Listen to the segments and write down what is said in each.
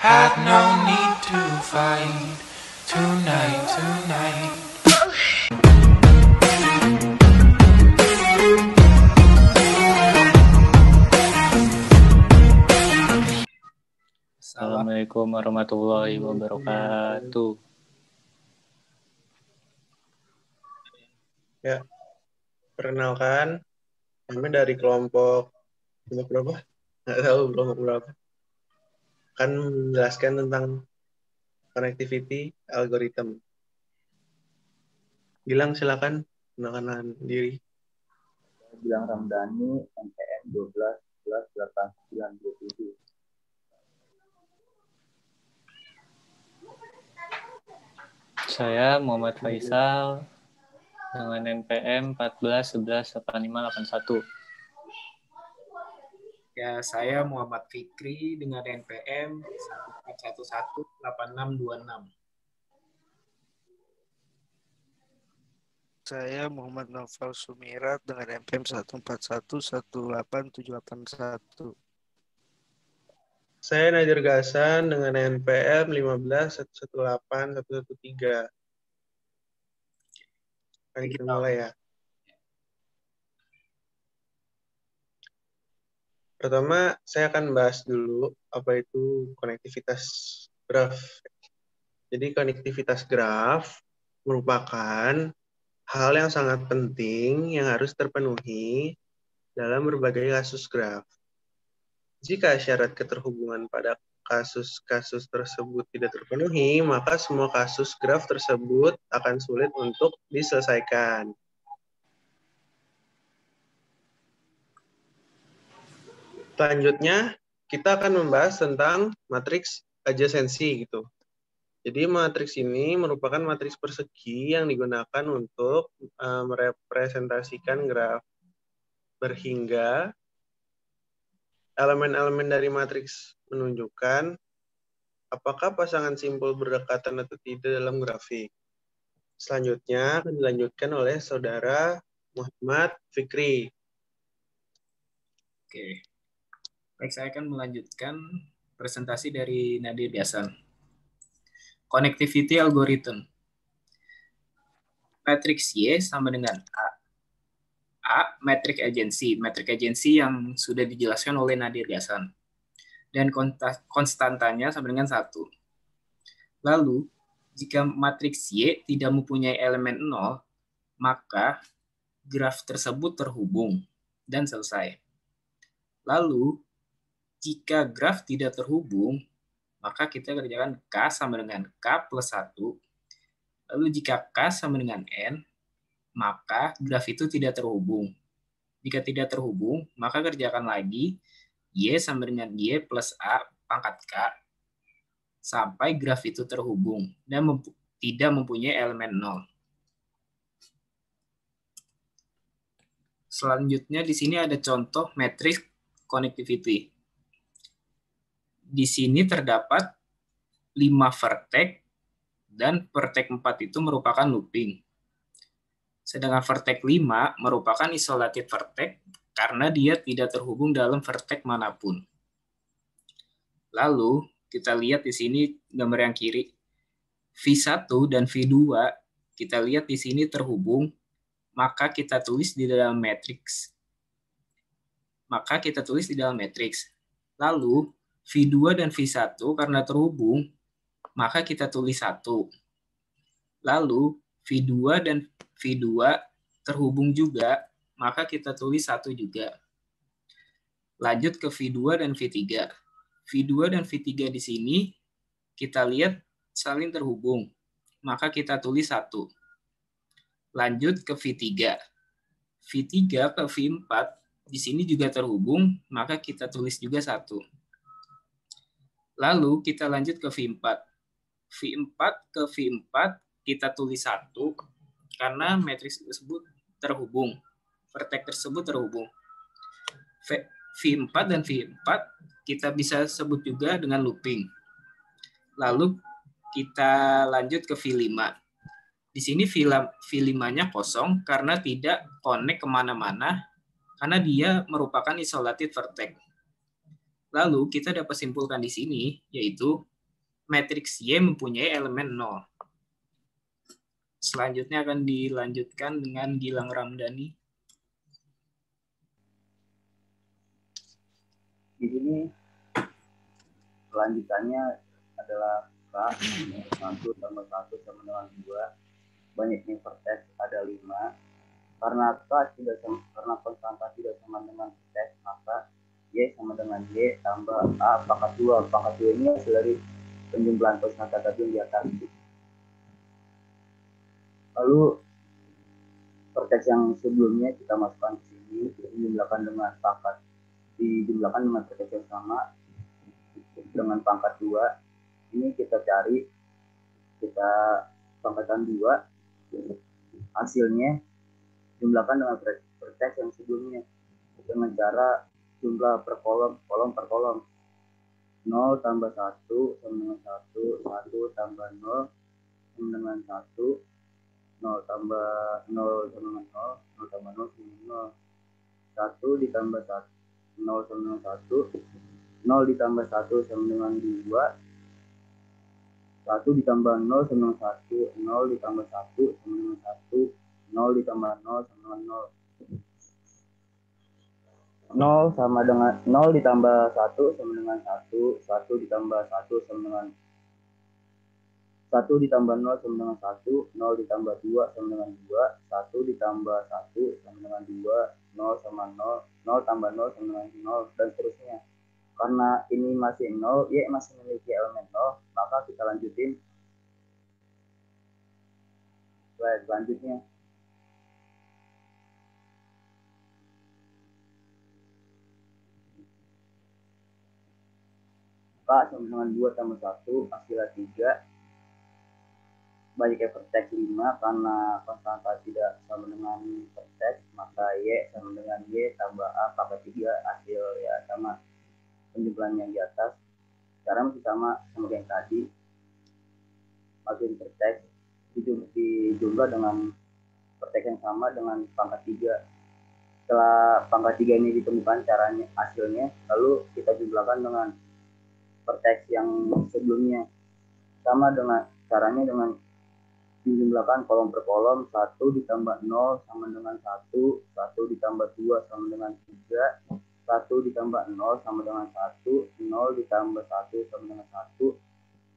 Had no need to fight tonight. Assalamualaikum warahmatullahi wabarakatuh. Ya, perkenalkan, kami dari kelompok berapa? Nggak tahu kelompok berapa. Akan menjelaskan tentang connectivity algorithm. Gilang, silakan kenalkan diri. Gilang Ramdhani, NPM 12 11 8927. Saya Muhammad Faisal dengan NPM 14 11 8581. Ya, saya Muhammad Fikri dengan NPM 1411 8626. Saya Muhammad Novel Sumirat dengan NPM 14118781. Saya Nadir Gasan dengan NPM 1518113. Mari kita mulai ya. Pertama, saya akan bahas dulu apa itu konektivitas graf. Jadi konektivitas graf merupakan hal yang sangat penting yang harus terpenuhi dalam berbagai kasus graf. Jika syarat keterhubungan pada kasus-kasus tersebut tidak terpenuhi, maka semua kasus graf tersebut akan sulit untuk diselesaikan. Selanjutnya, kita akan membahas tentang matriks adjasensi gitu. Jadi matriks ini merupakan matriks persegi yang digunakan untuk merepresentasikan graf berhingga elemen-elemen dari matriks menunjukkan apakah pasangan simpul berdekatan atau tidak dalam grafik. Selanjutnya akan dilanjutkan oleh saudara Muhammad Fikri. Oke. Baik, saya akan melanjutkan presentasi dari Nadir Gasan. Connectivity algorithm. Matriks Y sama dengan A. A, metrik agensi. Metrik agensi yang sudah dijelaskan oleh Nadir Gasan. Dan konstantanya sama dengan 1. Lalu, jika matriks Y tidak mempunyai elemen 0, maka graf tersebut terhubung dan selesai. Lalu, jika graf tidak terhubung, maka kita kerjakan K sama dengan K plus 1. Lalu jika K sama dengan N, maka graf itu tidak terhubung. Jika tidak terhubung, maka kerjakan lagi Y sama dengan Y plus A pangkat K sampai graf itu terhubung dan tidak mempunyai elemen 0. Selanjutnya di sini ada contoh matriks connectivity. Di sini terdapat 5 vertex dan vertex 4 itu merupakan looping. Sedangkan vertex 5 merupakan isolated vertex karena dia tidak terhubung dalam vertex manapun. Lalu kita lihat di sini gambar yang kiri. V1 dan V2 kita lihat di sini terhubung, maka kita tulis di dalam matriks. Lalu V2 dan V1 karena terhubung, maka kita tulis 1. Lalu V2 dan V2 terhubung juga, maka kita tulis 1 juga. Lanjut ke V2 dan V3. V2 dan V3 di sini kita lihat saling terhubung, maka kita tulis 1. Lanjut ke V3. V3 ke V4 di sini juga terhubung, maka kita tulis juga 1. Lalu kita lanjut ke V4. V4 ke V4 kita tulis 1 karena matriks tersebut terhubung. Vertex tersebut terhubung. V4 dan V4 kita bisa sebut juga dengan looping. Lalu kita lanjut ke V5. Di sini V5-nya kosong karena tidak connect kemana-mana karena dia merupakan isolated vertex. Lalu kita dapat simpulkan di sini, yaitu matriks Y mempunyai elemen 0. Selanjutnya akan dilanjutkan dengan Gilang Ramdhani. Di sini kelanjutannya adalah K 1 tambah 1 sama dengan 2. Banyaknya vertex ada 5. Karena karena konstanta tidak sama dengan vertex, maka Y sama dengan Y tambah A pangkat 2. Pangkat 2 ini hasil dari penjumlahan konstanta tadi yang di atas. Lalu vertex yang sebelumnya kita masukkan ke sini, dijumlahkan dengan vertex yang sama dengan pangkat 2. Ini kita pangkatan 2, hasilnya jumlahkan dengan vertex yang sebelumnya dengan cara jumlah per kolom per kolom. 0 tambah 1 sama dengan 1, 1 tambah 0 sama dengan 1, 0 tambah 0 sama dengan 0, 0 tambah 0 sama dengan 0. 1 ditambah 1, 0 sama dengan 1, 0 ditambah 1 sama dengan 2, 1 ditambah 0 sama dengan 1, 0 ditambah 1 sama dengan 1, 0 ditambah 0 sama dengan 0. 0 sama dengan 0 ditambah 1 sama dengan 1, 1 ditambah 1 sama dengan 1 ditambah 0 sama dengan 1, 0 ditambah 2 sama dengan 2, 1 ditambah 1 sama dengan 2, 0 sama 0, 0 tambah 0 sama dengan 0, dan seterusnya. Karena ini masih 0, Y masih memiliki elemen 0, maka kita lanjutin slide selanjutnya. K sama dengan 2 tambah 1, hasilnya 3. Banyaknya vertex 5, karena konstanta tidak sama dengan vertex, maka Y sama dengan Y tambah A pangkat 3, hasil ya sama penjumlahan yang di atas. Cara masih sama yang tadi, masukin vertex dijumlah dengan vertex yang sama dengan pangkat 3. Setelah pangkat 3 ini ditemukan caranya hasilnya, lalu kita jumlahkan dengan vertex yang sebelumnya. Sama dengan caranya dengan dijumlahkan kolom per kolom. 1 ditambah 0 sama dengan 1, 1 ditambah 2 sama dengan 3, 1 ditambah 0 sama dengan 1, 0 ditambah 1 sama dengan 1,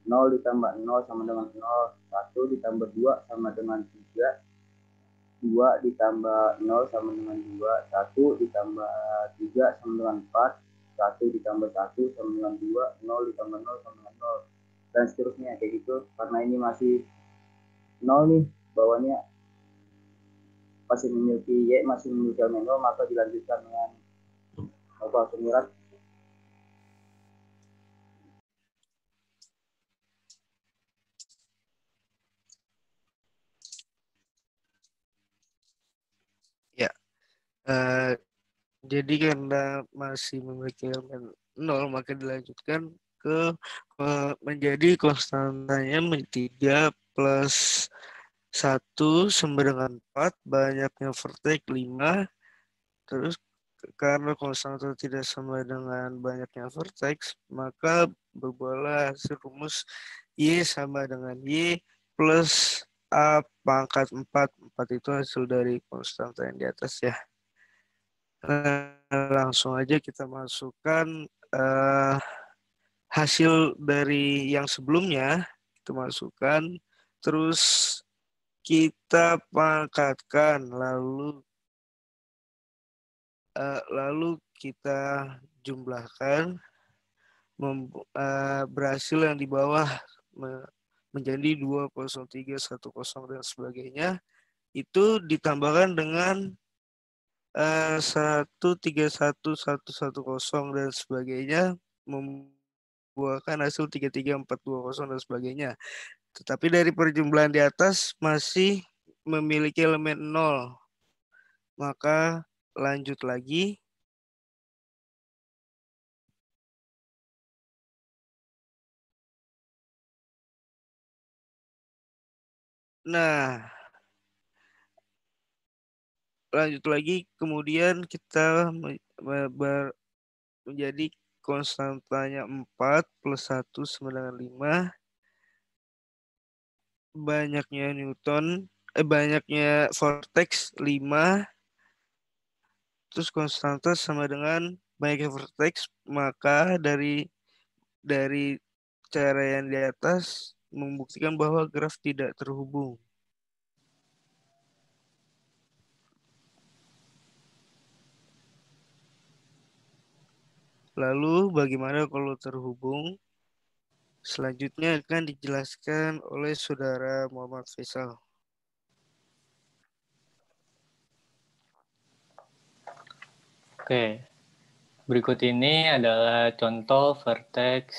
0 ditambah 0 sama dengan 0, 1 ditambah 2 sama dengan 3, 2 ditambah 0 sama dengan 2, 1 ditambah 3 sama dengan 4, 1 ditambah 1 sama dengan 2, 0 ditambah 0 sama dengan 0, dan seterusnya kayak gitu. Karena ini masih 0 nih, bawahnya masih memiliki Y, masih memiliki elemen 0, maka dilanjutkan dengan Nova Sumirat. Ya, jadi karena masih memiliki elemen 0, maka dilanjutkan ke menjadi konstantanya 3 plus 1 sama dengan 4, banyaknya vertex 5. Terus karena konstanta tidak sama dengan banyaknya vertex, maka berubahlah hasil rumus Y sama dengan Y plus A pangkat 4. 4 itu hasil dari konstanta yang di atas ya. Langsung aja kita masukkan hasil dari yang sebelumnya, kita masukkan, terus kita pangkatkan, lalu kita jumlahkan, berhasil yang di bawah menjadi 203, 10 dan sebagainya, itu ditambahkan dengan 131, 110 dan sebagainya, membuahkan hasil 33, 420 dan sebagainya. Tetapi dari perjumlahan di atas masih memiliki elemen 0. Maka lanjut lagi. Nah, lanjut lagi, kemudian kita menjadi konstantanya 4 plus 1 sama dengan 5. banyaknya vortex 5, terus konstanta sama dengan banyaknya vortex, maka dari cara yang di atas membuktikan bahwa graf tidak terhubung. Lalu bagaimana kalau terhubung? Selanjutnya akan dijelaskan oleh Saudara Muhammad Faisal. Oke, berikut ini adalah contoh vertex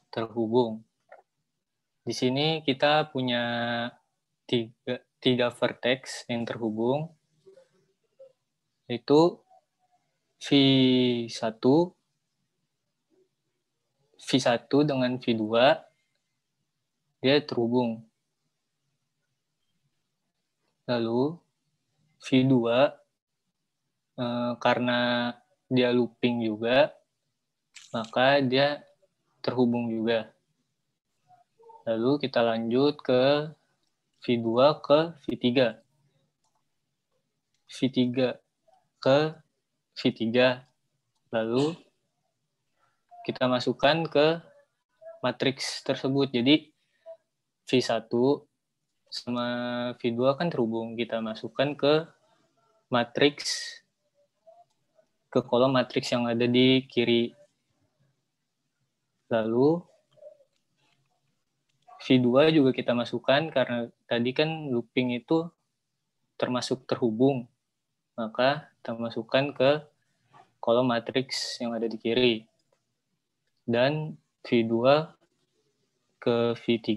terhubung. Di sini kita punya tiga vertex yang terhubung, yaitu V1 dengan V2, dia terhubung. Lalu V2 karena dia looping juga, maka dia terhubung juga. Lalu kita lanjut ke V2 ke V3. V3 ke V3. Lalu kita masukkan ke matriks tersebut. Jadi V1 sama V2 kan terhubung. Kita masukkan ke matriks, ke kolom matriks yang ada di kiri. Lalu V2 juga kita masukkan karena tadi kan looping itu termasuk terhubung. Maka kita masukkan ke kolom matriks yang ada di kiri. Dan V2 ke V3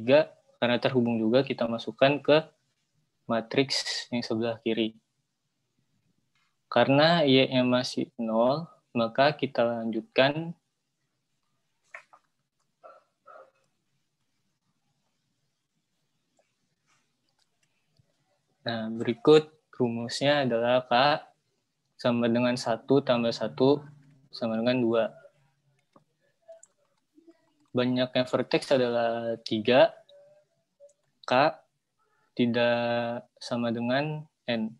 karena terhubung juga kita masukkan ke matriks yang sebelah kiri. Karena Y-nya masih 0, maka kita lanjutkan Nah, berikut rumusnya adalah K sama dengan 1 tambah 1 sama dengan 2. Banyaknya vertex adalah 3. K tidak sama dengan N.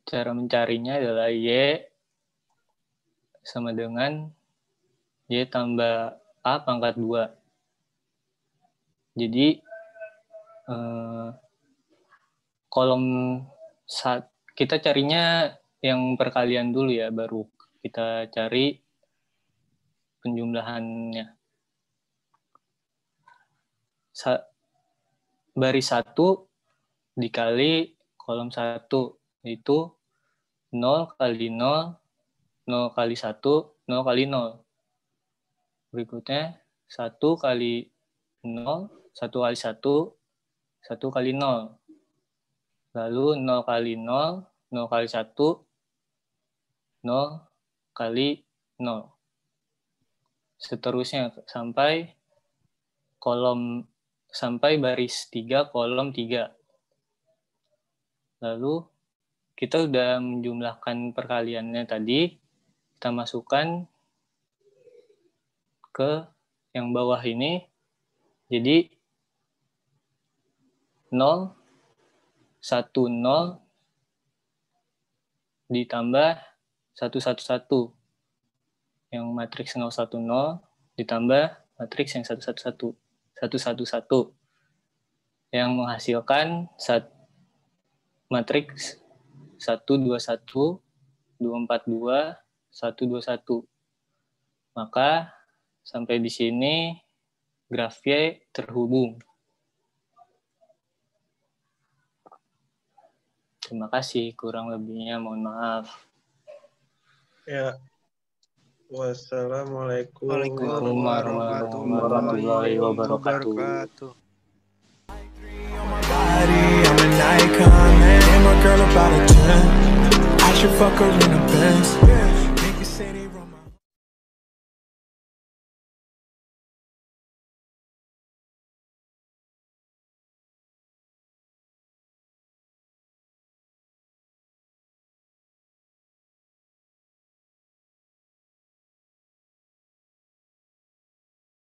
Cara mencarinya adalah Y sama dengan Y tambah A pangkat 2. Jadi, kolom kita carinya yang perkalian dulu ya, baru kita cari penjumlahannya. Baris 1 dikali kolom 1 itu 0 kali 0, 0 kali 1, 0 kali 0. Berikutnya 1 kali 0, 1 kali 1, 1 kali 0. Lalu 0 kali 0, 0 kali 1, 0 kali 0. Seterusnya sampai baris 3 kolom 3. Lalu kita sudah menjumlahkan perkaliannya tadi, kita masukkan ke yang bawah ini. Jadi 0, 1, 0 ditambah 1, 1, 1. Yang matriks 0, 1, 0 ditambah matriks yang 1, 1, 1. 1, 1, 1. Yang menghasilkan matriks 1, 2, 1, 2, 4, 2, 1, 2, 1. Maka sampai di sini graf Y terhubung. Terima kasih, kurang lebihnya mohon maaf. Ya. Wassalamualaikum warahmatullahi wabarakatuh. I'm an icon, man. And my girl about a 10. I should fuck her in a Benz.